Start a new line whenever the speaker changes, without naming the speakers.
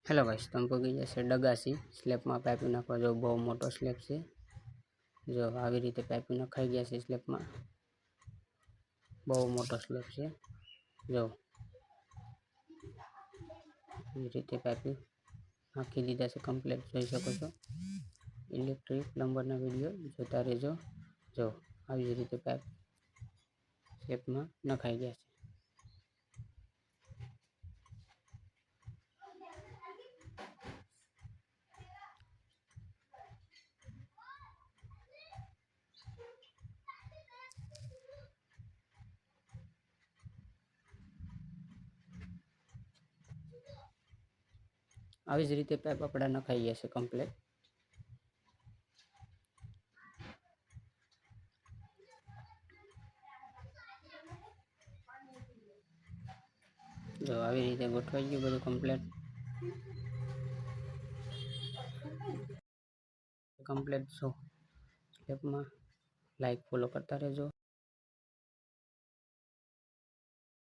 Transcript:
Hello guys, तुमको की जैसे डगासी स्लेब में पाइप नाखवा जो बहुत मोटो स्लेब से जो આવી રીતે પાઇપ નખાઈ ગયા છે સ્લેબ માં બહુ મોટો સ્લેબ છે જો આવી રીતે પાઇપ નાખી દીધા છે કમ્પ્લીટ જોઈ શકો છો ઇલેક્ટ્રિક પ્લમ્બરના વિડિયો જોતા રહેજો જો આવી રીતે પાઇપ સ્લેબ માં નખાઈ ગયા છે આવી જ રીતે પાઇપ આપડા નખાઈ ગયા છે કમ્પ્લીટ જો આવી રીતે ગોઠવાઈ ગયું બધું કમ્પ્લીટ જો સ્લેબ માં લાઈક ફોલો કરતા રહેજો।